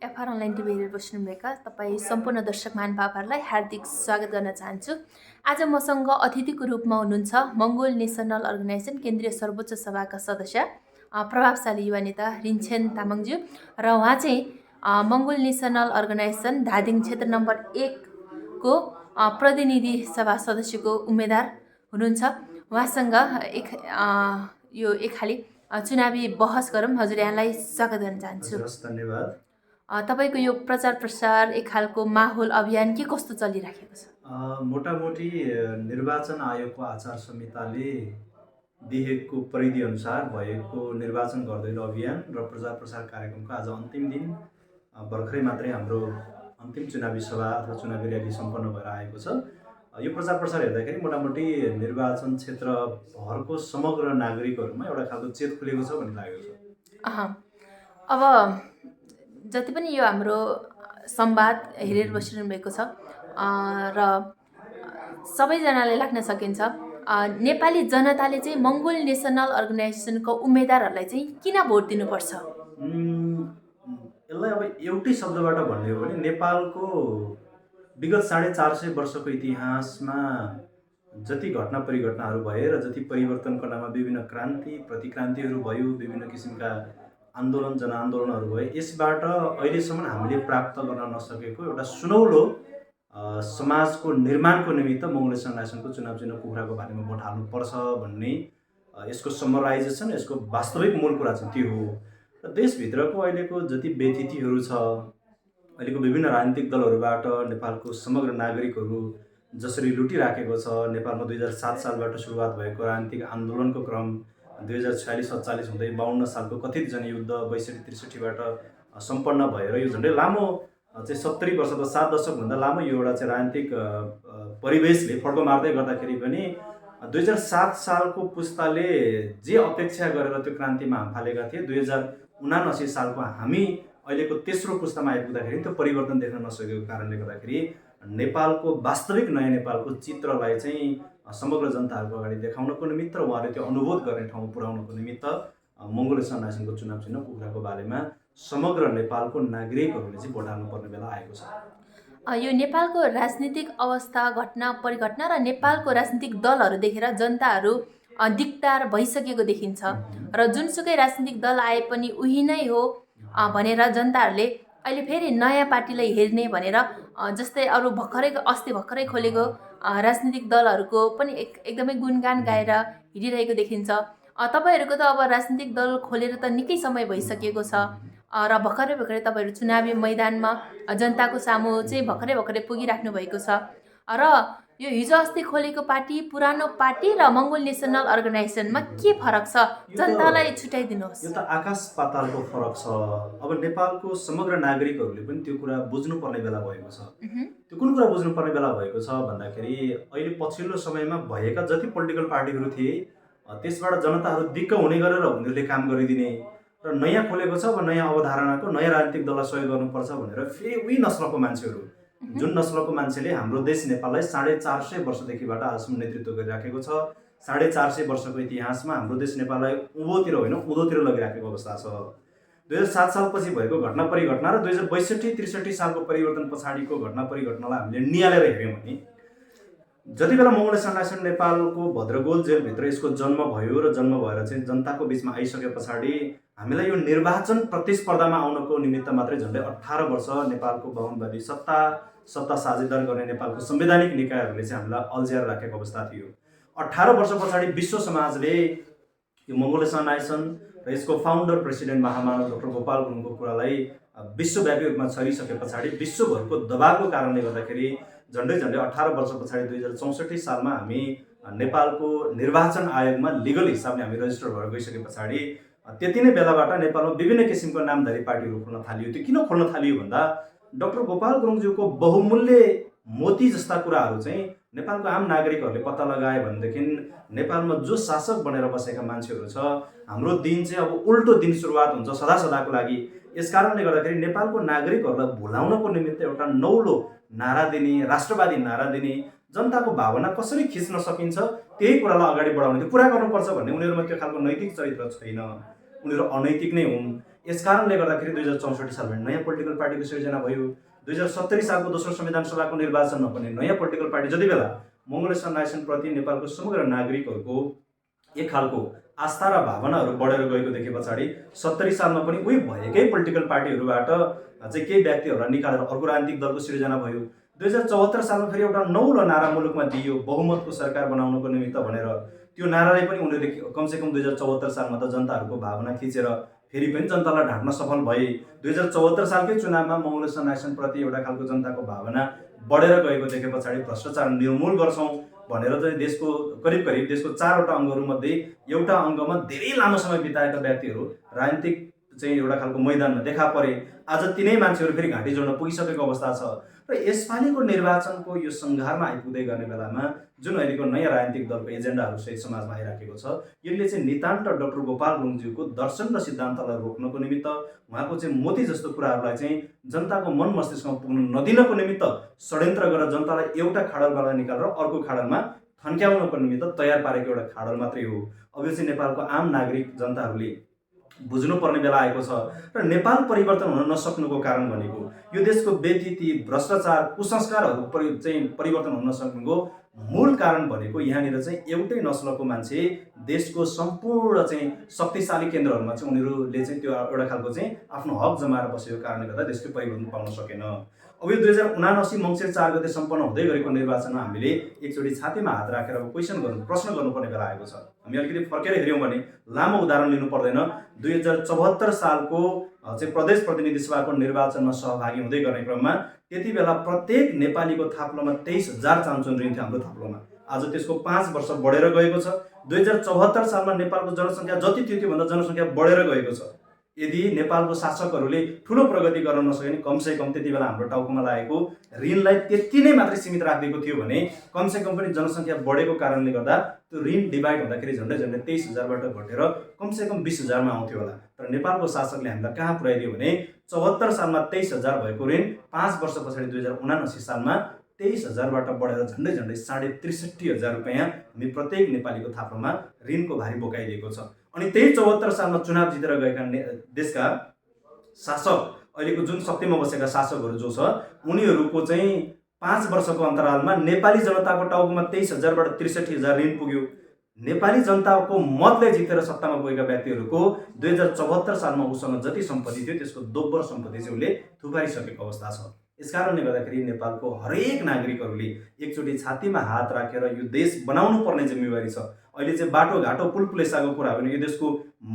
FR online TV हेरेर बस्नुभएका तपाईँ सम्पूर्ण दर्शक महानुभावहरूलाई हार्दिक स्वागत गर्न चाहन्छु। आज मसँग अतिथिको रूपमा हुनुहुन्छ मङ्गोल नेसनल अर्गनाइजेसन केन्द्रीय सर्वोच्च सभाका सदस्य प्रभावशाली युवा नेता रिन्छेन तामाङज्यू र उहाँ चाहिँ मङ्गोल नेसनल अर्गनाइजेसन धादिङ क्षेत्र नम्बर 1 को प्रतिनिधि सभा सदस्यको उम्मेदवार हुनुहुन्छ। उहाँसँग एक खाली चुनावी बहस गरौँ। हजुर, यहाँलाई स्वागत गर्न चाहन्छु। धन्यवाद। तपाईको यो प्रचार प्रसार एक खालको माहौल अभियान के कस्तो चलिराखेको छ? मोटामोटी निर्वाचन आयोगको आचार संहिताले दिएको परिधि अनुसार भएको निर्वाचन गर्दैन अभियान र प्रचार प्रसार कार्यक्रमको आज अन्तिम दिन भर्खरै मात्रै हाम्रो अन्तिम चुनावी सभा अथवा चुनावी र्याली सम्पन्न भएर आएको छ। यो प्रचार प्रसार हेर्दाखेरि मोटामोटी निर्वाचन क्षेत्रभरको समग्र नागरिकहरूमा एउटा खालको चेत खुलेको छ भन्ने लागेको छ। अब जति पनि यो हाम्रो संवाद हेरेर बसिरहनु भएको छ र सबैजनाले लाग्न सकिन्छ नेपाली जनताले चाहिँ मङ्गोल नेसनल अर्गनाइजेसनको उम्मेदवारहरूलाई चाहिँ किन भोट दिनुपर्छ? यसलाई अब एउटै शब्दबाट भन्ने हो भने नेपालको विगत 450 वर्षको इतिहासमा जति घटना परिघटनाहरू भए र जति परिवर्तनको नाममा विभिन्न क्रान्ति प्रतिक्रान्तिहरू भयो, विभिन्न किसिमका आन्दोलन जनआन्दोलनहरू भए, यसबाट अहिलेसम्म हामीले प्राप्त गर्न नसकेको एउटा सुनौलो समाजको निर्माणको निमित्त मङ्गोल नेसनल अर्गनाइजेसनको चुनाव चिन्ह कुखुराको बारेमा भोट हाल्नुपर्छ भन्ने यसको समराइजेसन, यसको वास्तविक मूल कुरा चाहिँ त्यो हो। र देशभित्रको अहिलेको जति व्यथितिहरू छ, अहिलेको विभिन्न राजनीतिक दलहरूबाट नेपालको समग्र नागरिकहरू जसरी लुटिराखेको छ, नेपालमा 2007 सालबाट सुरुवात भएको राजनीतिक आन्दोलनको क्रम 2046-47 हुँदै 52 सालको कथित जनयुद्ध 62-63बाट सम्पन्न भएर यो झन्डै लामो चाहिँ 70 वर्ष त 7 दशकभन्दा लामो यो एउटा चाहिँ राजनीतिक परिवेशले फड्को मार्दै गर्दाखेरि पनि 2007 सालको पुस्ताले जे अपेक्षा गरेर त्यो क्रान्तिमा हाम फालेका थिए, 2079 सालको हामी अहिलेको तेस्रो पुस्तामा आइपुग्दाखेरि त्यो परिवर्तन देख्न नसकेको कारणले गर्दाखेरि नेपालको वास्तविक नयाँ नेपालको चित्रलाई चाहिँ समग्र जनताहरूको अगाडि देखाउनको निमित्त र उहाँले त्यो अनुभूत गर्ने ठाउँमा पुर्याउनको निमित्त मङ्गोल नेसनल अर्गनाइजेसनको चुनाव चिन्ह कुखुराको बारेमा समग्र नेपालको नागरिकहरूले चाहिँ भोट हाल्नुपर्ने बेला आएको छ। यो नेपालको राजनीतिक अवस्था, घटना परिघटना र नेपालको राजनीतिक दलहरू देखेर जनताहरू दिक्दार भइसकेको देखिन्छ र जुनसुकै राजनीतिक दल आए पनि उही नै हो भनेर जनताहरूले अहिले फेरि नयाँ पार्टीलाई हेर्ने भनेर जस्तै अरू अस्ति भर्खरै खोलेको राजनीतिक दलहरूको पनि एकदमै गुणगान गाएर हिँडिरहेको देखिन्छ। तपाईँहरूको त अब राजनीतिक दल खोलेर त निकै समय भइसकेको छ र भर्खरै तपाईँहरू चुनावी मैदानमा जनताको सामु चाहिँ भर्खरै पुगिराख्नु भएको छ र यो हिजो अस्ति खोलेको पार्टी, पुरानो पार्टी र मङ्गोल नेसनल अर्गनाइजेसनमा के फरक छ? जनतालाई छुट्याइदिनुहोस्। यो त आकाश पातालको फरक छ। अब नेपालको समग्र नागरिकहरूले पनि त्यो कुरा बुझ्नुपर्ने बेला भएको छ। त्यो कुन कुरा बुझ्नुपर्ने बेला भएको छ भन्दाखेरि अहिले पछिल्लो समयमा भएका जति पोलिटिकल पार्टीहरू थिए त्यसबाट जनताहरू दिक्क हुने गरेर उनीहरूले काम गरिदिने र नयाँ खोलेको छ, अब नयाँ अवधारणाको नयाँ राजनीतिक दललाई सहयोग गर्नुपर्छ भनेर फेरि उही नस्लको मान्छेहरू, जुन नस्लको मान्छेले हाम्रो देश नेपाललाई 450 वर्षदेखिबाट आजसम्म नेतृत्व गरिराखेको छ, 450 वर्षको इतिहासमा हाम्रो देश नेपाललाई उँभोतिर होइन उँधोतिर लगिराखेको अवस्था छ। 2007 सालपछि भएको घटना परिघटना र 2062-63 सालको परिवर्तन पछाडिको घटना परिघटनालाई हामीले निहालेर हेऱ्यौँ भने जति बेला मङ्गोल नेसनल अर्गनाइजेसन नेपालको भद्रगोल जेलभित्र यसको जन्म भयो र जन्म भएर चाहिँ जनताको बिचमा आइसके पछाडि हामीलाई यो निर्वाचन प्रतिस्पर्धामा आउनको निमित्त मात्रै झन्डै 18 वर्ष नेपालको बहुमतवादी सत्ता साझेदार गर्ने नेपालको संवैधानिक निकायहरूले चाहिँ हामीलाई अल्झ्याएर राखेको अवस्था थियो। 18 वर्ष पछाडि विश्व समाजले यो मङ्गोल नेसनल अर्गनाइजेसन र यसको फाउन्डर प्रेसिडेन्ट महामानव डाक्टर गोपाल गुरुङको कुरालाई विश्वव्यापी रूपमा छरिसके पछाडि विश्वभरको दबावको कारणले गर्दाखेरि झन्डै 18 वर्ष पछाडि 2064 सालमा हामी नेपालको निर्वाचन आयोगमा लिगल हिसाबले हामी रजिस्टर भएर गइसके पछाडि त्यति नै बेलाबाट नेपालमा विभिन्न किसिमको नामधारी पार्टीहरू खोल्न थालियो। त्यो किन खोल्न थालियो भन्दा डाक्टर गोपाल गुरुङज्यूको बहुमूल्य मोती जस्ता कुराहरू चाहिँ नेपालको आम नागरिकहरूले पत्ता लगाए भनेदेखि नेपालमा जो शासक बनेर बसेका मान्छेहरू छ, हाम्रो दिन चाहिँ अब उल्टो दिन सुरुवात हुन्छ सदाको लागि। यस कारणले गर्दाखेरि नेपालको नागरिकहरूलाई भुलाउनको निमित्त एउटा नौलो नारा दिने, राष्ट्रवादी नारा दिने, जनताको भावना कसरी खिच्न सकिन्छ त्यही कुरालाई अगाडि बढाउने, त्यो पुरा गर्नुपर्छ भन्ने उनीहरूमा त्यो खालको नैतिक चरित्र छैन। उनीहरू अनैतिक नै हुन्। यस कारणले गर्दाखेरि 2064 सालमा नयाँ पोलिटिकल पार्टीको सिर्जना भयो। 2070 सालको दोस्रो संविधान सभाको निर्वाचनमा पनि नयाँ पोलिटिकल पार्टी जति बेला मङ्गोलियन नेसनप्रति नेपालको समग्र नागरिकहरूको एक खालको आस्था र भावनाहरू बढेर गएको देखे पछाडि 70 सालमा पनि उही भएकै पोलिटिकल पार्टीहरूबाट चाहिँ केही व्यक्तिहरूलाई निकालेर अर्को राजनीतिक दलको सिर्जना भयो। 2074 सालमा फेरि एउटा नौलो नारा मुलुकमा दिइयो, बहुमतको सरकार बनाउनको निमित्त भनेर। त्यो नाराले पनि उनीहरूले कमसेकम 2074 सालमा त जनताहरूको भावना खिचेर फेरि पनि जनतालाई ढाँट्न सफल भए। 2074 सालकै चुनावमा मङ्गोलियन नेसनप्रति एउटा खालको जनताको भावना बढेर गएको देखे पछाडि भ्रष्टाचार निर्मूल गर्छौँ भनेर चाहिँ देशको करिब देशको 4वटा अङ्गहरूमध्ये एउटा अङ्गमा धेरै लामो समय बिताएका व्यक्तिहरू राजनीतिक चाहिँ एउटा खालको मैदानमा देखा परे। आज तिनै मान्छेहरू फेरि घाँटी जोड्न पुगिसकेको अवस्था छ र यसपालिको निर्वाचनको यो सङ्घारमा आइपुग्दै गर्ने बेलामा जुन अहिलेको नयाँ राजनीतिक दलको एजेन्डाहरू सहित समाजमा आइराखेको छ, यसले चाहिँ नितान्त डाक्टर गोपाल गुरुङज्यूको दर्शन र सिद्धान्तलाई रोक्नको निमित्त, उहाँको चाहिँ मोती जस्तो कुराहरूलाई चाहिँ जनताको मन मस्तिष्कमा पुग्न नदिनको निमित्त षड्यन्त्र गरेर जनतालाई एउटा खाडलबाट निकालेर अर्को खाडलमा थन्क्याउनको निमित्त तयार पारेको एउटा खाडल मात्रै हो। अब यो चाहिँ नेपालको आम नागरिक जनताहरूले बुझ्नुपर्ने बेला आएको छ र नेपाल परिवर्तन हुन नसक्नुको कारण भनेको यो देशको व्यतीति, भ्रष्टाचार, कुसंस्कारहरू चाहिँ परिवर्तन हुन नसक्नुको मूल कारण भनेको यहाँनिर चाहिँ एउटै नस्लको मान्छे देशको सम्पूर्ण चाहिँ शक्तिशाली केन्द्रहरूमा चाहिँ उनीहरूले चाहिँ त्यो एउटा खालको चाहिँ आफ्नो हक जमाएर बसेको कारणले गर्दा देशले परिवर्तन पाउन सकेन। अब यो 2079 मङ्सिर 4 गते सम्पन्न हुँदै गरेको निर्वाचनमा हामीले एकचोटि छातीमा हात राखेर प्रश्न गर्नुपर्ने बेला आएको छ। हामी अलिकति फर्केर हेऱ्यौँ भने लामो उदाहरण लिनु पर्दैन। 2074 सालको चाहिँ प्रदेश प्रतिनिधि सभाको निर्वाचनमा सहभागी हुँदै गर्ने क्रममा त्यति बेला प्रत्येक नेपालीको थाप्लोमा 23,000 चान्चुन ऋण थियो हाम्रो थाप्लोमा। आज त्यसको 5 वर्ष बढेर गएको छ। 2074 सालमा नेपालको जनसङ्ख्या जति थियो त्योभन्दा जनसङ्ख्या बढेर गएको छ। यदि नेपालको शासकहरूले ठुलो प्रगति गर्न नसके भने कमसेकम त्यति बेला हाम्रो टाउकोमा लागेको ऋणलाई त्यति नै मात्रै सीमित राखिदिएको थियो भने कमसेकम पनि जनसङ्ख्या बढेको कारणले गर्दा त्यो ऋण डिभाइड हुँदाखेरि झन्डै 23,000बाट घटेर कमसेकम 20,000मा आउँथ्यो होला। तर नेपालको शासकले हामीलाई कहाँ पुर्याइदियो भने 74 सालमा 23,000 भएको ऋण 5 वर्ष पछाडि 2079 सालमा 23,000बाट बढेर झन्डै 63,000 रुपियाँ हामी प्रत्येक नेपालीको थाप्लोमा ऋणको भारी बोकाइदिएको छ। अनि त्यही 74 सालमा चुनाव जितेर गएका देशका शासक, अहिलेको जुन शक्तिमा बसेका शासकहरू जो छ उनीहरूको चाहिँ 5 वर्षको अन्तरालमा नेपाली जनताको टाउकोमा 23,000बाट 63,000 ऋण पुग्यो। नेपाली जनताको मतले जितेर सत्तामा गएका व्यक्तिहरूको 2074 सालमा उसँग जति सम्पत्ति थियो त्यसको दोब्बर सम्पत्ति चाहिँ उसले थुपारिसकेको अवस्था छ। यसकारणले गर्दाखेरि नेपालको हरेक नागरिकहरूले एकचोटि छातीमा हात राखेर यो देश बनाउनु पर्ने जिम्मेवारी छ। अहिले चाहिँ बाटोघाटो पुलपुलेसाको कुरा हो भने यो देशको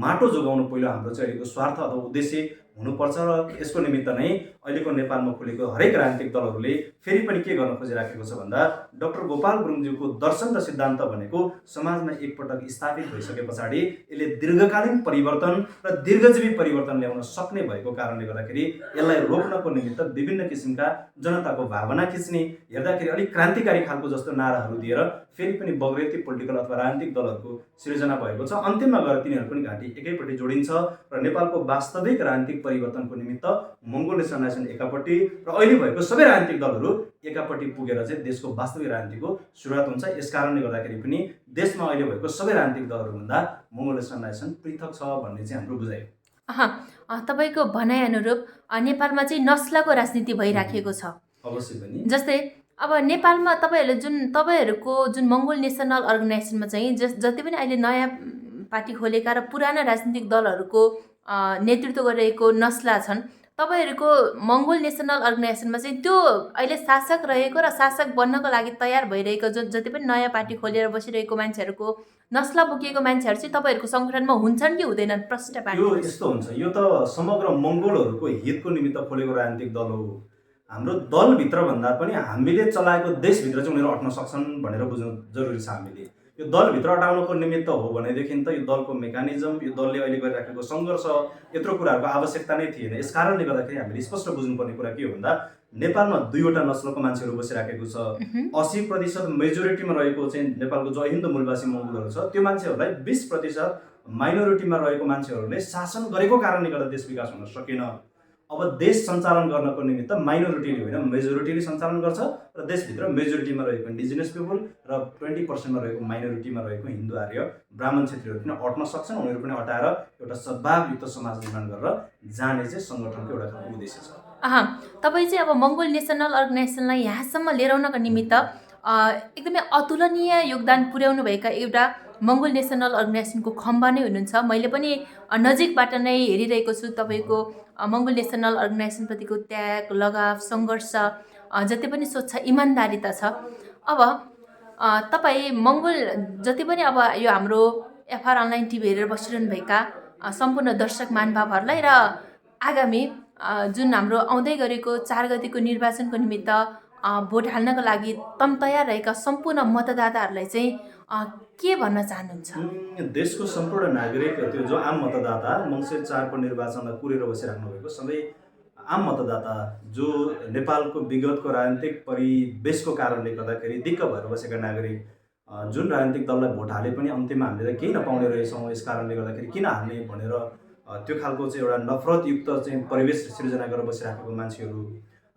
माटो जोगाउनु पहिलो हाम्रो चाहिँ अहिलेको स्वार्थ अथवा उद्देश्य हुनुपर्छ र यसको निमित्त नै अहिलेको नेपालमा खुलेको हरेक राजनीतिक दलहरूले फेरि पनि के गर्न खोजिराखेको छ भन्दा डाक्टर गोपाल गुरुङज्यूको दर्शन र सिद्धान्त भनेको समाजमा एकपटक स्थापित भइसके पछाडि यसले दीर्घकालीन परिवर्तन र दीर्घजीवी परिवर्तन ल्याउन सक्ने भएको कारणले गर्दाखेरि यसलाई रोक्नको निमित्त विभिन्न किसिमका जनताको भावना खिच्ने, हेर्दाखेरि अलिक क्रान्तिकारी खालको जस्तो नाराहरू दिएर फेरि पनि बग्रेती पोलिटिकल अथवा राजनीतिक दलहरूको सिर्जना भएको छ। अन्तिममा गएर तिनीहरू पनि घाँटी एकैपट्टि जोडिन्छ र नेपालको वास्तविक राजनीतिक परिवर्तनको निमित्त मङ्गोलियन नेसन एकापट्टि र अहिले भएको सबै राजनीतिक दलहरू एकापट्टि पुगेर चाहिँ देशको वास्तविक राजनीतिको सुरुवात हुन्छ। यसकारणले गर्दाखेरि पनि देशमा अहिले भएको सबै राजनीतिक दलहरूभन्दा मङ्गोलियन नेसन पृथक छ भन्ने चाहिँ हाम्रो बुझाइ। तपाईँको भनाइअनुरूप नेपालमा चाहिँ नस्लको राजनीति भइराखेको छ। अवश्य पनि जस्तै अब नेपालमा तपाईँहरूको जुन मङ्गोल नेसनल अर्गनाइजेसनमा चाहिँ जति पनि अहिले नयाँ पार्टी खोलेका र पुराना राजनीतिक दलहरूको नेतृत्व गरिरहेको नस्ला छन्, तपाईँहरूको मङ्गोल नेसनल अर्गनाइजेसनमा चाहिँ त्यो अहिले शासक रहेको र शासक बन्नको लागि तयार भइरहेको जति पनि नयाँ पार्टी खोलेर बसिरहेको मान्छेहरूको नस्ल बोकिएको मान्छेहरू चाहिँ तपाईँहरूको सङ्गठनमा हुन्छन् कि हुँदैनन्? प्रष्ट पार्टी यो यस्तो हुन्छ, यो त समग्र मङ्गोलहरूको हितको निमित्त खोलेको राजनीतिक दल हो। हाम्रो दलभित्र भन्दा पनि हामीले चलाएको देशभित्र चाहिँ उनीहरू अट्न सक्छन् भनेर बुझ्नु जरुरी छ। हामीले यो दलभित्र अटाउनको निमित्त हो भनेदेखि त यो दलको मेकानिजम, यो दलले अहिले गरिराखेको सङ्घर्ष, यत्रो कुराहरूको आवश्यकता नै थिएन। यस कारणले गर्दाखेरि हामीले स्पष्ट बुझ्नुपर्ने कुरा के हो भन्दा नेपालमा 2वटा नस्लको मान्छेहरू बसिराखेको छ। 80% मेजोरिटीमा रहेको चाहिँ नेपालको जो हिन्दू मूलवासी मङ्गोलहरू छ त्यो मान्छेहरूलाई 20% माइनोरिटीमा रहेको मान्छेहरूले शासन गरेको कारणले गर्दा देश विकास हुन सकेन। अब देश सञ्चालन गर्नको निमित्त माइनोरिटीले होइन मेजोरिटीले सञ्चालन गर्छ र देशभित्र मेजोरिटीमा रहेको इन्डिजिनियस पिपल र 20% रहेको माइनोरिटीमा रहेको हिन्दू आर्य ब्राह्मण क्षेत्रीहरू पनि अट्न सक्छन्। उनीहरू पनि अटाएर एउटा सद्भावयुक्त समाज निर्माण गरेर जाने चाहिँ सङ्गठनको एउटा खालको उद्देश्य छ। तपाईँ चाहिँ अब मङ्गोल नेसनल अर्गनाइजेसनलाई यहाँसम्म लिएर आउनका निमित्त एकदमै अतुलनीय योगदान पुर्याउनु भएका एउटा मङ्गोल नेसनल अर्गनाइजेसनको खम्बा नै हुनुहुन्छ। मैले पनि नजिकबाट नै हेरिरहेको छु तपाईँको मङ्गोल नेसनल अर्गनाइजेसनप्रतिको त्याग, लगाव, सङ्घर्ष, जति पनि स्वच्छ इमान्दारिता छ। अब तपाईँ मङ्गोल जति पनि अब यो हाम्रो एफआर अनलाइन टिभी हेरेर बसिरहनुभएका सम्पूर्ण दर्शक महानुभावहरूलाई र आगामी जुन हाम्रो आउँदै गरेको 4 गतिको निर्वाचनको निमित्त भोट हाल्नको लागि तम तयार रहेका सम्पूर्ण मतदाताहरूलाई चाहिँ के भन्न चाहनुहुन्छ? देशको सम्पूर्ण नागरिक, त्यो जो आम मतदाता मङ्सिर 4 को निर्वाचनलाई कुरेर बसिराख्नु भएको सबै आम मतदाता जो नेपालको विगतको राजनीतिक परिवेशको कारणले गर्दाखेरि दिक्क भएर बसेका नागरिक, जुन राजनीतिक दललाई भोट हाले पनि अन्तिममा हामीले केही नपाउने रहेछौँ, यस कारणले गर्दाखेरि किन हाल्ने भनेर त्यो खालको चाहिँ एउटा नफरतयुक्त चाहिँ परिवेश सृजना गरेर बसिराखेको मान्छेहरू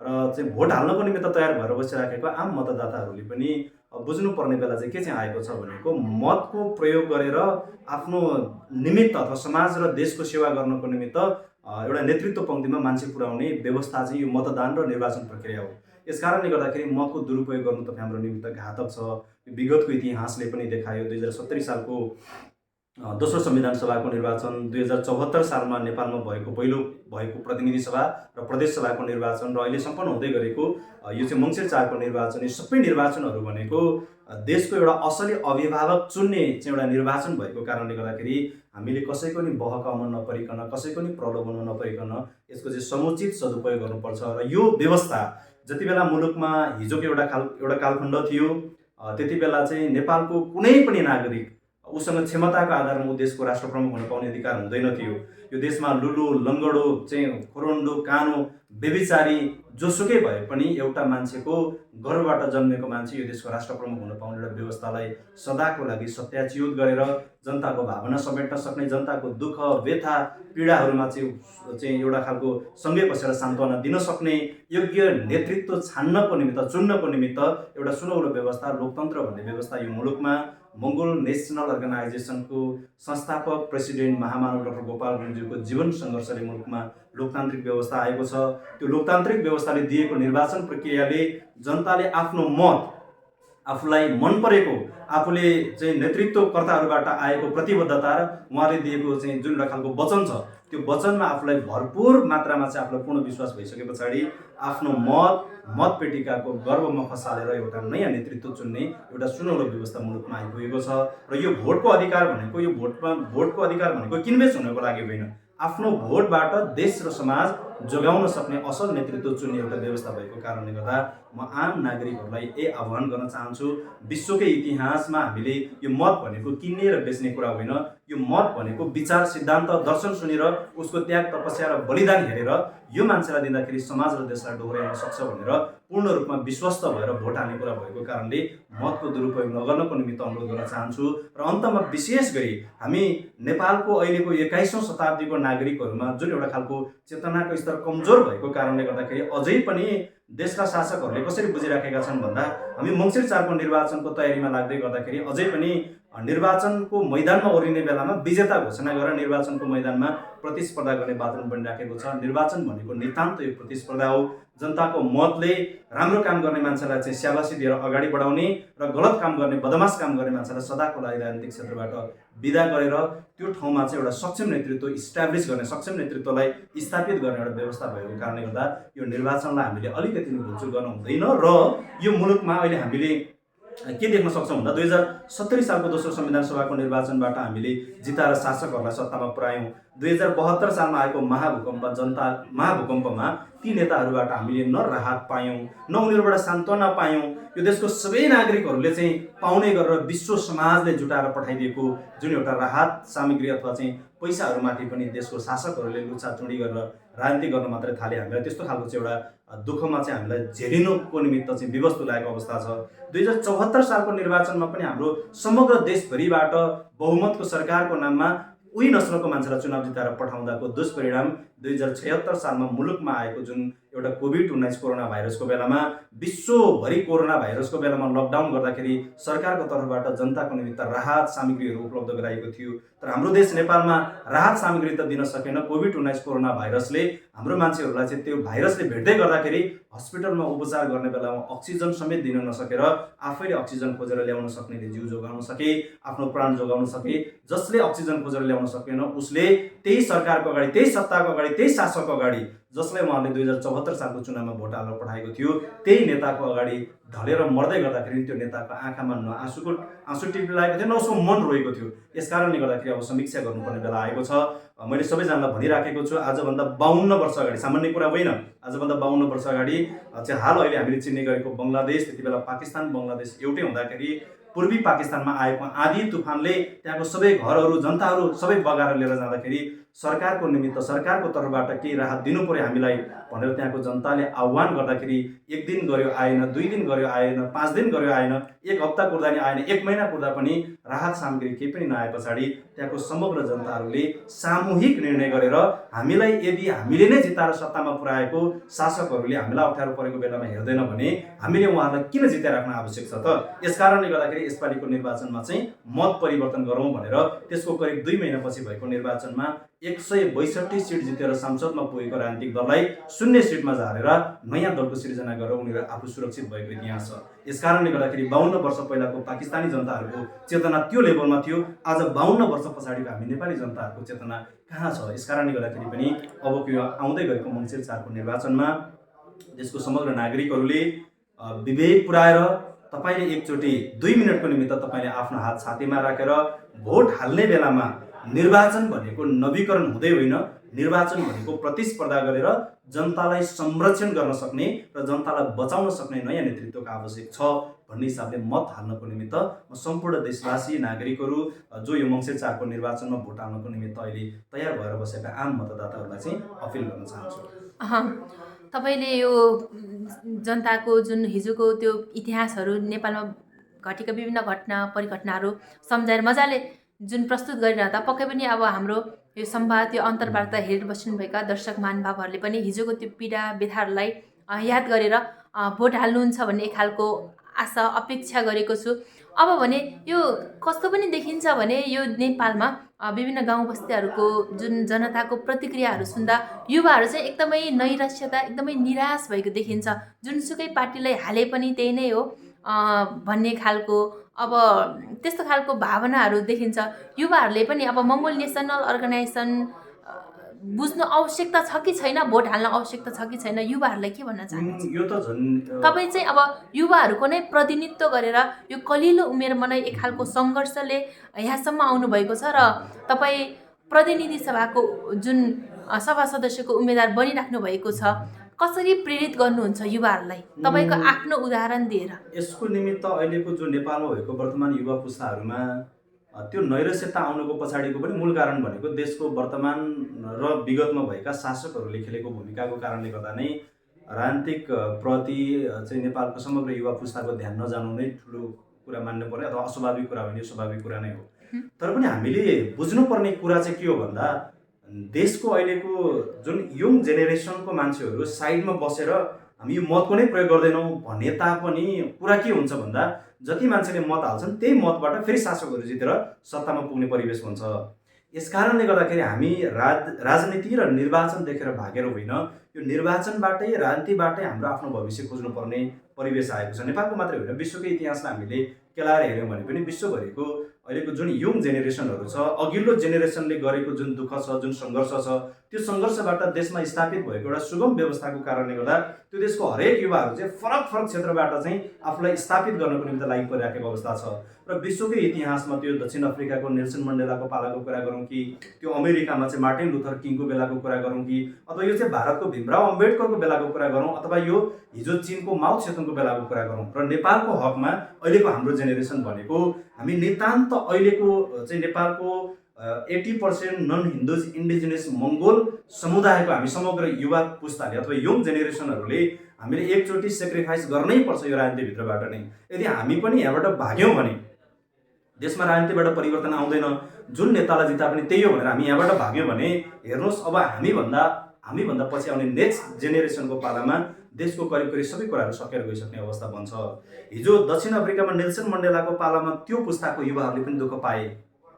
र चाहिँ भोट हाल्नको निमित्त तयार भएर बसिराखेको आम मतदाताहरूले पनि बुझ्नुपर्ने बेला चाहिँ के चाहिँ आएको छ भनेको मतको प्रयोग गरेर आफ्नो निमित्त अथवा समाज र देशको सेवा गर्नको निमित्त एउटा नेतृत्व पङ्क्तिमा मान्छे पुर्याउने व्यवस्था चाहिँ यो मतदान र निर्वाचन प्रक्रिया हो। यस कारणले गर्दाखेरि मतको दुरुपयोग गर्नु त हाम्रो निमित्त घातक छ। विगतको इतिहासले पनि देखायो। 2070 सालको दोस्रो संविधान सभाको निर्वाचन, 2074 सालमा नेपालमा पहिलो भएको प्रतिनिधि सभा र प्रदेश सभाको निर्वाचन र अहिले सम्पन्न हुँदै गरेको यो चाहिँ मङ्सिर 4 को निर्वाचन, यो सबै निर्वाचनहरू भनेको देशको एउटा असली अभिभावक चुन्ने चाहिँ एउटा निर्वाचन भएको कारणले गर्दाखेरि हामीले कसैको नि बहकाउन नपरिकन, कसैको नि प्रलोभन नपरिकन यसको चाहिँ समुचित सदुपयोग गर्नुपर्छ। र यो व्यवस्था जति बेला मुलुकमा हिजोको एउटा कालखण्ड थियो, त्यति बेला चाहिँ नेपालको कुनै पनि नागरिक उसँग क्षमताको आधारमा ऊ देशको राष्ट्रप्रमुख हुन पाउने अधिकार हुँदैन थियो। यो देशमा लुलु, लङ्गडो, चाहिँ खोरोन्डो, कानो, बेबिचारी जोसुकै भए पनि एउटा मान्छेको गर्भबाट जन्मेको मान्छे यो देशको राष्ट्रप्रमुख हुन पाउने एउटा व्यवस्थालाई सदाको लागि सत्याच्युत गरेर जनताको भावना समेट्न सक्ने, जनताको दुःख, व्यथा, पीडाहरूमा चाहिँ एउटा खालको सँगै बसेर सान्त्वना दिन सक्ने योग्य नेतृत्व छान्नको निमित्त, चुन्नको निमित्त एउटा सुनौलो व्यवस्था, लोकतन्त्र भन्ने व्यवस्था यो मुलुकमा मङ्गोल नेसनल अर्गनाइजेसनको संस्थापक प्रेसिडेन्ट महामानव डाक्टर गोपाल गुरुङज्यूको जीवन सङ्घर्षले मुलुकमा लोकतान्त्रिक व्यवस्था आएको छ। त्यो लोकतान्त्रिक व्यवस्थाले दिएको निर्वाचन प्रक्रियाले जनताले आफ्नो मत, आफूलाई मन परेको, आफूले चाहिँ नेतृत्वकर्ताहरूबाट आएको प्रतिबद्धता र उहाँले दिएको चाहिँ जुन एउटा खालको वचन छ, त्यो वचनमा आफूलाई भरपूर मात्रामा चाहिँ आफूलाई पूर्ण विश्वास भइसके पछाडि आफ्नो मतपेटिकाको गर्वमा खसालेर एउटा नयाँ नेतृत्व चुन्ने एउटा सुनौलो व्यवस्था मुलुकमा आइपुगेको छ। र यो भोटको अधिकार भनेको किनबेच हुनको लागि होइन, आफ्नो भोटबाट देश र समाज जोगाउन सक्ने असल नेतृत्व चुन्ने एउटा व्यवस्था भएको कारणले गर्दा म आम नागरिकहरूलाई आह्वान गर्न चाहन्छु, विश्वकै इतिहासमा हामीले यो मत भनेको किन्ने र बेच्ने कुरा होइन। यो मत भनेको विचार, सिद्धान्त, दर्शन सुनेर उसको त्याग, तपस्या र बलिदान हेरेर यो मान्छेलाई दिँदाखेरि समाज र देशलाई डोहोर्याउन सक्छ भनेर पूर्ण रूपमा विश्वस्त भएर भोट हाल्ने कुरा भएको कारणले मतको दुरुपयोग नगर्नको निमित्त अनुरोध गर्न चाहन्छु। र अन्तमा विशेष गरी हामी नेपालको अहिलेको 21औं शताब्दीको नागरिकहरूमा जुन एउटा खालको चेतनाको स्तर कमजोर भएको कारणले गर्दाखेरि अझै पनि देशका शासकहरूले कसरी बुझिराखेका छन् भन्दा हामी मङ्सिर 4 को निर्वाचनको तयारीमा लाग्दै गर्दाखेरि अझै पनि निर्वाचनको मैदानमा ओर्लिने बेलामा विजेता घोषणा गरेर निर्वाचनको मैदानमा प्रतिस्पर्धा गर्ने वातावरण बनिराखेको छ। निर्वाचन भनेको नितान्त यो प्रतिस्पर्धा हो। जनताको मतले राम्रो काम गर्ने मान्छेलाई चाहिँ स्याबासी दिएर अगाडि बढाउने र गलत काम गर्ने, बदमास काम गर्ने मान्छेलाई सदाको लागि राजनीतिक क्षेत्रबाट विदा गरेर त्यो ठाउँमा चाहिँ एउटा सक्षम नेतृत्व इस्टाब्लिस गर्ने, सक्षम नेतृत्वलाई स्थापित गर्ने एउटा व्यवस्था भएको कारणले गर्दा यो निर्वाचनलाई हामीले अलिकति भुलचुक गर्न हुँदैन। र यो मुलुकमा अहिले हामीले के देख्न सक्छौँ भन्दा 2070 सालको दोस्रो संविधान सभाको निर्वाचनबाट हामीले जिताएर शासकहरूलाई सत्तामा पुर्यायौँ। 2072 सालमा आएको महाभूकम्पमा ती नेताहरूबाट हामीले न राहत पायौँ, न उनीहरूबाट सान्त्वना पायौँ। यो देशको सबै नागरिकहरूले चाहिँ पाउने गरेर विश्व समाजले जुटाएर पठाइदिएको जुन एउटा राहत सामग्री अथवा चाहिँ पैसाहरूमाथि पनि देशको शासकहरूले लुचाचुडी गरेर राजनीति गर्न मात्रै थाले। हामीलाई त्यस्तो खालको चाहिँ एउटा दुःखमा चाहिँ हामीलाई झेलिनुको निमित्त चाहिँ विवश तुल्याएको अवस्था छ। 2074 सालको निर्वाचनमा पनि हाम्रो समग्र देशभरिबाट बहुमतको सरकारको नाममा उही नस्लको मान्छेलाई चुनाव जिताएर पठाउँदाको दुष्परिणाम 2076 सालमा मुलुकमा आएको जुन एउटा कोभिड-19 कोरोना भाइरसको बेलामा विश्वभरि कोरोना भाइरसको बेलामा लकडाउन गर्दाखेरि सरकारको तर्फबाट जनताको निमित्त राहत सामग्रीहरू उपलब्ध गराएको थियो। तर हाम्रो देश नेपालमा राहत सामग्री त दिन सकेन। कोभिड-19 कोरोना भाइरसले हाम्रो मान्छेहरूलाई चाहिँ त्यो भाइरसले भेट्दै गर्दाखेरि हस्पिटलमा उपचार गर्ने बेलामा अक्सिजन समेत दिन नसकेर आफैले अक्सिजन खोजेर ल्याउन सक्नेले जिउ जोगाउन सके, आफ्नो प्राण जोगाउन सके। जसले अक्सिजन खोजेर ल्याउन सकेन उसले त्यही सरकारको अगाडि, त्यही सत्ताको अगाडि, त्यही शासकको अगाडि जसलाई उहाँले 2074 सालको चुनावमा भोट हालेर पठाएको थियो त्यही नेताको अगाडि ढलेर मर्दै गर्दाखेरि त्यो नेताको आँखामा न आँसु टिपिरहेको थियो न उसको मन रोएको थियो। यस कारणले गर्दाखेरि अब समीक्षा गर्नुपर्ने बेला आएको छ। मैले सबैजनालाई भनिराखेको छु, आजभन्दा 52 वर्ष अगाडि, सामान्य कुरा होइन, आजभन्दा 52 वर्ष अगाडि चाहिँ हाल अहिले हामीले चिन्ने गरेको बङ्गलादेश, त्यति बेला पाकिस्तान बङ्गलादेश एउटै हुँदाखेरि पूर्वी पाकिस्तानमा आएको आँधी तुफानले त्यहाँको सबै घरहरू, जनताहरू सबै बगाएर लिएर जाँदाखेरि सरकारको निमित्त सरकारको तर्फबाट केही राहत दिनु पर्यो हामीलाई भनेर त्यहाँको जनताले आह्वान गर्दाखेरि 1 दिन गर्यो आएन, 2 दिन गर्यो आएन, 5 दिन गर्यो आएन, 1 हप्ता कुर्दा नि आएन, 1 महिना कुर्दा पनि राहत सामग्री केही पनि नआए पछाडि त्यहाँको समग्र जनताहरूले सामूहिक निर्णय गरेर हामीलाई यदि हामीले नै जिताएर सत्तामा पुर्याएको शासकहरूले हामीलाई अप्ठ्यारो परेको बेलामा हेर्दैन भने हामीले उहाँहरूलाई किन जिताइराख्न आवश्यक छ त? यस कारणले गर्दाखेरि यसपालिको निर्वाचनमा चाहिँ मत परिवर्तन गरौँ भनेर त्यसको करिब 2 महिनापछि भएको निर्वाचनमा 162 सिट जितेर संसदमा पुगेको राजनीतिक दललाई 0 सिटमा झारेर नयाँ दलको सिर्जना गरेर उनीहरू आफू सुरक्षित भएको इतिहास छ। यस कारणले गर्दाखेरि 52 वर्ष पहिलाको पाकिस्तानी जनताहरूको चेतना त्यो लेभलमा थियो। आज 52 वर्ष पछाडिको हामी नेपाली जनताहरूको चेतना कहाँ छ? यस कारणले गर्दाखेरि पनि अबको यो आउँदै गएको मङ्सिर 4 को निर्वाचनमा देशको समग्र नागरिकहरूले विवेक पुर्याएर तपाईले एकचोटि 2 मिनेटको निमित्त तपाईले आफ्नो हात छातीमा राखेर भोट हाल्ने बेलामा निर्वाचन भनेको नवीकरण हुँदै होइन, निर्वाचन भनेको प्रतिस्पर्धा गरेर जनतालाई संरक्षण गर्न सक्ने र जनतालाई बचाउन सक्ने नयाँ नेतृत्वको आवश्यक छ भन्ने हिसाबले मत हाल्नको निमित्त म सम्पूर्ण देशवासी नागरिकहरू जो यो मङ्सिर 4 को निर्वाचनमा भोट हाल्नको निमित्त अहिले तयार भएर बसेका आम मतदाताहरूलाई चाहिँ अपिल गर्न चाहन्छु। तपाईले यो जनताको जुन हिजोको त्यो इतिहासहरू नेपालमा घटेका विभिन्न घटना परिघटनाहरू सम्झाएर मजाले जुन प्रस्तुत गरिरहँदा पक्कै पनि अब हाम्रो यो संवाद, यो अन्तर्वार्ता हेरेर बस्नुभएका दर्शक महानुभावहरूले पनि हिजोको त्यो पीडा व्यथाहरूलाई याद गरेर भोट हाल्नुहुन्छ भन्ने एक खालको आशा अपेक्षा गरेको छु। अब भने यो कस्तो पनि देखिन्छ भने यो नेपालमा विभिन्न गाउँ बस्तीहरूको जुन जनताको प्रतिक्रियाहरू सुन्दा युवाहरू चाहिँ एकदमै नैराश्यता, एकदमै निराश भएको देखिन्छ। जुनसुकै पार्टीलाई हाले पनि त्यही नै हो भन्ने खालको अब त्यस्तो खालको भावनाहरू देखिन्छ। युवाहरूले पनि अब मङ्गोल नेसनल अर्गनाइजेसन बुझ्नु आवश्यकता छ कि छैन, भोट हाल्न आवश्यकता छ कि छैन, युवाहरूलाई के भन्न चाहनुहुन्छ? यो त झन् तपाईँ चाहिँ अब युवाहरूको नै प्रतिनिधित्व गरेर यो कलिलो उमेरमा नै एक खालको सङ्घर्षले यहाँसम्म आउनुभएको छ र तपाईँ प्रतिनिधि सभाको जुन सभा सदस्यको उम्मेदवार बनिराख्नु भएको छ, कसरी प्रेरित गर्नुहुन्छ युवाहरूलाई तपाईँको आफ्नो उदाहरण दिएर? यसको निमित्त अहिलेको जो नेपालमा भएको वर्तमान युवा पुस्ताहरूमा त्यो नैराश्यता आउनुको पछाडिको पनि मूल कारण भनेको देशको वर्तमान र विगतमा भएका शासकहरूले खेलेको भूमिकाको कारणले गर्दा नै राजनीतिक प्रति चाहिँ नेपालको समग्र युवा पुस्ताको ध्यान नजानु नै ठुलो कुरा मान्नु पर्यो अथवा अस्वाभाविक कुरा होइन, यो स्वाभाविक कुरा नै हो। तर पनि हामीले बुझ्नुपर्ने कुरा चाहिँ के हो भन्दा देशको अहिलेको जुन यङ जेनेरेसनको मान्छेहरू साइडमा बसेर हामी यो मतको नै प्रयोग गर्दैनौँ भने तापनि कुरा के हुन्छ भन्दा जति मान्छेले मत हाल्छन् त्यही मतबाट फेरि शासकहरू जितेर सत्तामा पुग्ने परिवेश हुन्छ। यस कारणले गर्दाखेरि हामी राजनीति र निर्वाचन देखेर भागेर होइन, यो निर्वाचनबाटै राजनीतिबाटै हाम्रो आफ्नो भविष्य खोज्नुपर्ने परिवेश आएको छ। नेपालको मात्रै होइन, विश्वकै इतिहासलाई हामीले केलाएर हेऱ्यौँ भने पनि विश्वभरिको अहिलेको जुन यङ जेनेरेसनहरू छ, अघिल्लो जेनेरेसनले गरेको जुन दुःख छ, जुन सङ्घर्ष छ, त्यो सङ्घर्षबाट देशमा स्थापित भएको एउटा सुगम व्यवस्थाको कारणले गर्दा त्यो देशको हरेक युवाहरू चाहिँ फरक फरक क्षेत्रबाट चाहिँ आफूलाई स्थापित गर्नको निम्ति लागि परिराखेको अवस्था छ। र विश्वकै इतिहासमा त्यो दक्षिण अफ्रिकाको नेल्सन मण्डेलाको पालाको कुरा गरौँ कि त्यो अमेरिकामा चाहिँ मार्टिन लुथर किङको बेलाको कुरा गरौँ कि अथवा यो चाहिँ भारतको भीमराव अम्बेडकरको बेलाको कुरा गरौँ अथवा यो हिजो चीनको माओ त्से-तुङको बेलाको कुरा गरौँ र नेपालको हकमा अहिलेको हाम्रो जेनेरेसन भनेको हामी नितान्त अहिलेको चाहिँ नेपालको 80% नन हिन्दुज इन्डिजिनियस मङ्गोल समुदायको हामी समग्र युवा पुस्ताले अथवा यङ जेनेरेसनहरूले हामीले एकचोटि सेक्रिफाइस गर्नै पर्छ यो राजनीतिभित्रबाट नै। यदि हामी पनि यहाँबाट भाग्यौँ भने देशमा राजनीतिबाट परिवर्तन आउँदैन, जुन नेतालाई जिता पनि त्यही हो भनेर हामी यहाँबाट भाग्यौँ भने हेर्नुहोस् अब हामीभन्दा हामीभन्दा पछि आउने नेक्स्ट जेनेरेसनको पालामा देशको करिब करिब सबै कुराहरू सकेर गइसक्ने अवस्था बन्छ। हिजो दक्षिण अफ्रिकामा नेल्सन मण्डेलाको पालामा त्यो पुस्ताको युवाहरूले पनि दुःख पाए।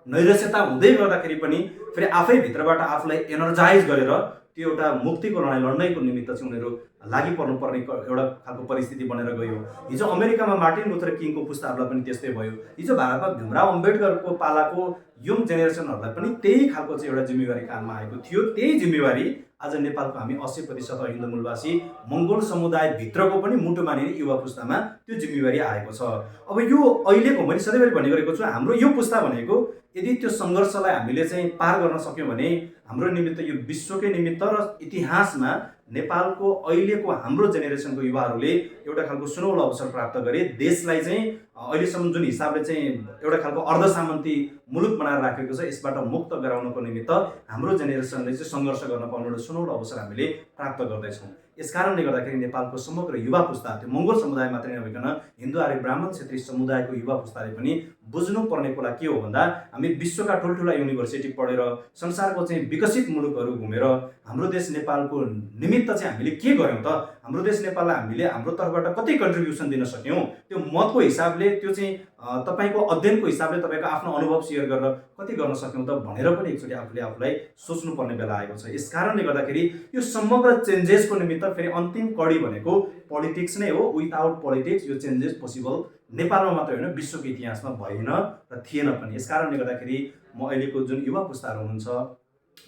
नैराश्यता हुँदै गर्दाखेरि पनि फेरि आफै भित्रबाट आफूलाई एनर्जाइज गरेर त्यो एउटा मुक्तिको लडाइँ लड्नको निमित्त चाहिँ उनीहरू लागि पर्नुपर्ने एउटा खालको परिस्थिति बनेर गयो। हिजो अमेरिकामा मार्टिन लुथर किङको पुस्ताहरूलाई पनि त्यस्तै भयो। हिजो भारतमा भीमराव अम्बेडकरको पालाको यङ जेनेरेसनहरूलाई पनि त्यही खालको चाहिँ एउटा जिम्मेवारी काममा आएको थियो। त्यही जिम्मेवारी आज नेपालको हामी 80% हिन्दू मूलवासी मङ्गोल समुदायभित्रको पनि मुटु मानिने युवा पुस्तामा त्यो जिम्मेवारी आएको छ। अब यो अहिलेको मैले सधैँभरि भन्ने गरेको छु, हाम्रो यो पुस्ता भनेको यदि त्यो सङ्घर्षलाई हामीले चाहिँ पार गर्न सक्यौँ भने हाम्रो निमित्त यो विश्वकै निमित्त र इतिहासमा नेपालको अहिलेको हाम्रो जेनेरेसनको युवाहरूले एउटा खालको सुनौलो अवसर प्राप्त गरे। देशलाई चाहिँ अहिलेसम्म जुन हिसाबले चाहिँ एउटा खालको अर्धसामन्ती मुलुक बनाएर राखेको छ यसबाट मुक्त गराउनको निमित्त हाम्रो जेनेरेसनले चाहिँ सङ्घर्ष गर्न पाउने एउटा सुनौलो अवसर हामीले प्राप्त गर्दैछौँ। यस कारणले गर्दाखेरि नेपालको समग्र युवा पुस्ता, त्यो मङ्गोल समुदाय मात्रै नभइकन हिन्दू आर्य ब्राह्मण क्षेत्रीय समुदायको युवा पुस्ताले पनि बुझ्नुपर्ने कुरा के हो भन्दा हामी विश्वका ठुल्ठुला युनिभर्सिटी पढेर संसारको चाहिँ विकसित मुलुकहरू घुमेर हाम्रो देश नेपालको निमित्त चाहिँ हामीले के गर्यौँ त, हाम्रो देश नेपाललाई हामीले हाम्रो तर्फबाट कति कन्ट्रिब्युसन दिन सक्यौँ, त्यो मतको हिसाबले, त्यो चाहिँ तपाईँको अध्ययनको हिसाबले तपाईँको आफ्नो अनुभव सेयर गरेर कति गर्न सक्यौँ त भनेर पनि एकचोटि आफूले आफूलाई सोच्नुपर्ने बेला आएको छ। यस कारणले गर्दाखेरि यो समग्र चेन्जेसको निमित्त फेरि अन्तिम कडी भनेको पोलिटिक्स नै हो। विदाउट पोलिटिक्स यो चेन्जेस पोसिबल नेपालमा मात्रै होइन विश्वको इतिहासमा भएन र थिएन पनि। यस कारणले गर्दाखेरि म अहिलेको जुन युवा पुस्ताहरू हुनुहुन्छ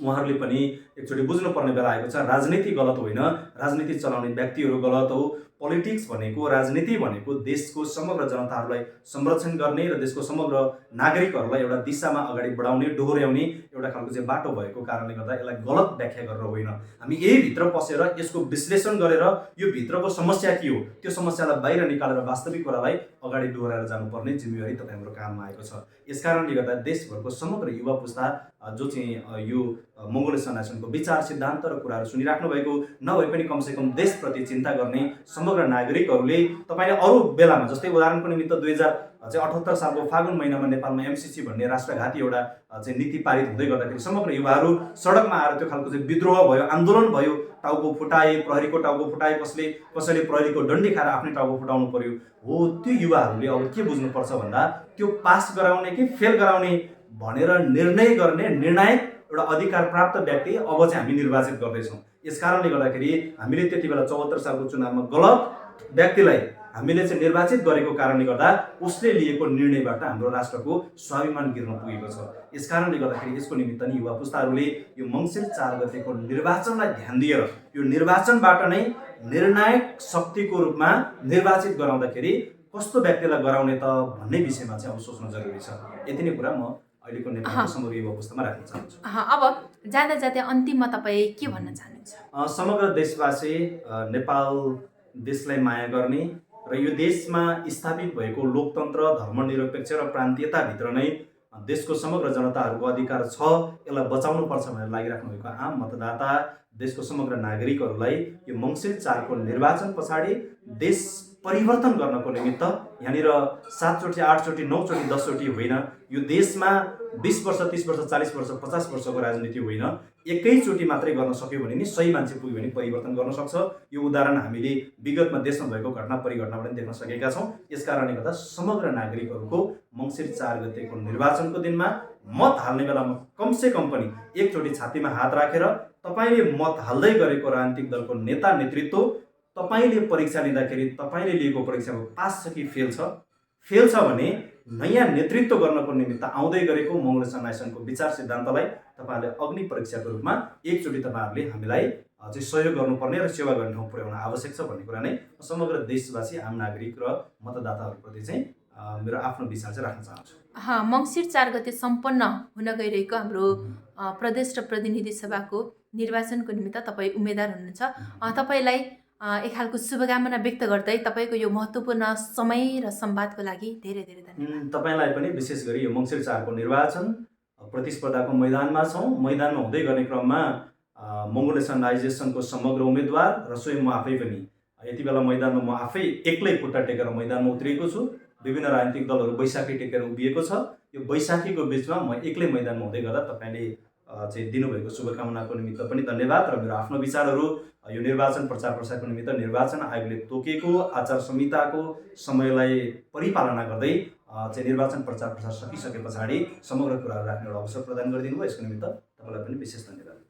उहाँहरूले पनि एकचोटि बुझ्नुपर्ने बेला आएको छ। राजनीति गलत होइन, राजनीति चलाउने व्यक्तिहरू गलत हो। पोलिटिक्स भनेको, राजनीति भनेको देशको समग्र जनताहरूलाई संरक्षण गर्ने र देशको समग्र नागरिकहरूलाई एउटा दिशामा अगाडि बढाउने, डोहोर्याउने एउटा खालको चाहिँ बाटो भएको कारणले गर्दा यसलाई गलत व्याख्या गरेर होइन, हामी यही भित्र पसेर यसको विश्लेषण गरेर यो भित्रको समस्या के हो त्यो समस्यालाई बाहिर निकालेर वास्तविक कुरालाई अगाडि डोहोऱ्याएर जानुपर्ने जिम्मेवारी तपाईँ हाम्रो काममा आएको छ। यस कारणले गर्दा देशभरको समग्र युवा पुस्ता जो चाहिँ यो मङ्गोलियन नेसनको विचार, सिद्धान्त र कुराहरू सुनिराख्नु भएको नभए पनि कमसेकम देशप्रति चिन्ता गर्ने समग्र नागरिकहरूले तपाईँले अरू बेलामा, जस्तै उदाहरणको निमित्त 2078 सालको फागुन महिनामा नेपालमा एमसिसी भन्ने राष्ट्रघाती एउटा चाहिँ नीति पारित हुँदै गर्दाखेरि समग्र युवाहरू सडकमा आएर त्यो खालको चाहिँ विद्रोह भयो, आन्दोलन भयो, टाउको फुटाए, प्रहरीको टाउको फुटाए, कसैले प्रहरीको डन्डी खाएर आफ्नै टाउको फुटाउनु पर्यो। हो, त्यो युवाहरूले अब के बुझ्नुपर्छ भन्दा त्यो पास गराउने कि फेल गराउने भनेर निर्णय गर्ने निर्णायक एउटा अधिकार प्राप्त व्यक्ति अब चाहिँ हामी निर्वाचित गर्दैछौँ। यस कारणले गर्दाखेरि हामीले त्यति बेला 74 सालको चुनावमा गलत व्यक्तिलाई हामीले चाहिँ निर्वाचित गरेको कारणले गर्दा उसले लिएको निर्णयबाट हाम्रो राष्ट्रको स्वाभिमान गिर्न पुगेको छ। यस कारणले गर्दाखेरि यसको निमित्त नि युवा पुस्ताहरूले यो मङ्सिर 4 गतेको निर्वाचनलाई ध्यान दिएर यो निर्वाचनबाट नै निर्णायक शक्तिको रूपमा निर्वाचित गराउँदाखेरि कस्तो व्यक्तिलाई गराउने त भन्ने विषयमा चाहिँ अब सोच्न जरुरी छ। यति नै कुरा म अहिलेको नेपालको समग्र युवा पुस्तामा राख्न चाहन्छु। अब जाँदा जाँदै अन्तिममा तपाईँ के भन्न चाहनुहुन्छ? समग्र देशवासी नेपाल देशलाई माया गर्ने र यो देशमा स्थापित भएको लोकतन्त्र, धर्मनिरपेक्ष र प्रान्तीयताभित्र नै देशको समग्र जनताहरूको अधिकार छ, यसलाई बचाउनुपर्छ भनेर लागिराख्नु भएको आम मतदाता, देशको समग्र नागरिकहरूलाई यो मङ्सिर 4 को निर्वाचन पछाडि देश परिवर्तन गर्नको निमित्त यहाँनिर 7 चोटि, 8 चोटि, 9 चोटि, 10 चोटि होइन, यो देशमा 20 वर्ष, 30 वर्ष, 40 वर्ष, 50 वर्षको राजनीति होइन, एकैचोटि मात्रै गर्न सक्यो भने नि सही मान्छे पुग्यो भने परिवर्तन गर्न सक्छ। यो उदाहरण हामीले विगतमा देशमा भएको घटना परिघटनाबाट देख्न सकेका छौँ। यस कारणले गर्दा समग्र नागरिकहरूको मङ्सिर 4 गतेको निर्वाचनको दिनमा मत हाल्ने बेलामा कमसे कम पनि एकचोटि छातीमा हात राखेर तपाईँले मत हाल्दै गरेको राजनीतिक दलको नेता नेतृत्व, तपाईँले परीक्षा लिँदाखेरि तपाईँले लिएको परीक्षामा पास छ कि फेल छ, फेल छ भने नयाँ नेतृत्व गर्नको निमित्त आउँदै गरेको मङ्गोलियन नेसनको विचार सिद्धान्तलाई तपाईँहरूले अग्नि परीक्षाको रूपमा एकचोटि तपाईँहरूले हामीलाई चाहिँ सहयोग गर्नुपर्ने र सेवा गर्ने ठाउँ पुर्याउन आवश्यक छ भन्ने कुरा नै समग्र देशवासी, आम नागरिक र मतदाताहरूप्रति चाहिँ मेरो आफ्नो विचार चाहिँ राख्न चाहन्छु। मङ्सिर 4 गते सम्पन्न हुन गइरहेको हाम्रो प्रदेश र प्रतिनिधि सभाको निर्वाचनको निमित्त तपाईँ उम्मेदवार हुनुहुन्छ। तपाईँलाई एक खालको शुभकामना व्यक्त गर्दै तपाईँको यो महत्त्वपूर्ण समय र संवादको लागि धेरै धेरै धन्यवाद। तपाईँलाई पनि विशेष गरी यो मङ्सिर 4 को निर्वाचन प्रतिस्पर्धाको मैदानमा छौँ। मैदानमा हुँदै गर्ने क्रममा मङ्गोलियन नाइजेसनको समग्र उम्मेदवार र स्वयं म आफै पनि यति बेला मैदानमा म आफै एक्लै खुट्टा टेकेर मैदानमा उत्रिएको छु। विभिन्न राजनीतिक दलहरू बैशाखी टेकेर उभिएको छ। यो बैशाखीको बिचमा म एक्लै मैदानमा हुँदै गर्दा तपाईँले चाहिँ दिनुभएको शुभकामनाको निमित्त पनि धन्यवाद। र मेरो आफ्नो विचारहरू यो निर्वाचन प्रचार प्रसारको निमित्त निर्वाचन आयोगले तोकेको आचार संहिताको समयलाई परिपालना गर्दै चाहिँ निर्वाचन प्रचार प्रसार सकिसके पछाडि समग्र कुराहरू राख्ने एउटा अवसर प्रदान गरिदिनु भयो। यसको निमित्त तपाईँलाई पनि विशेष धन्यवाद।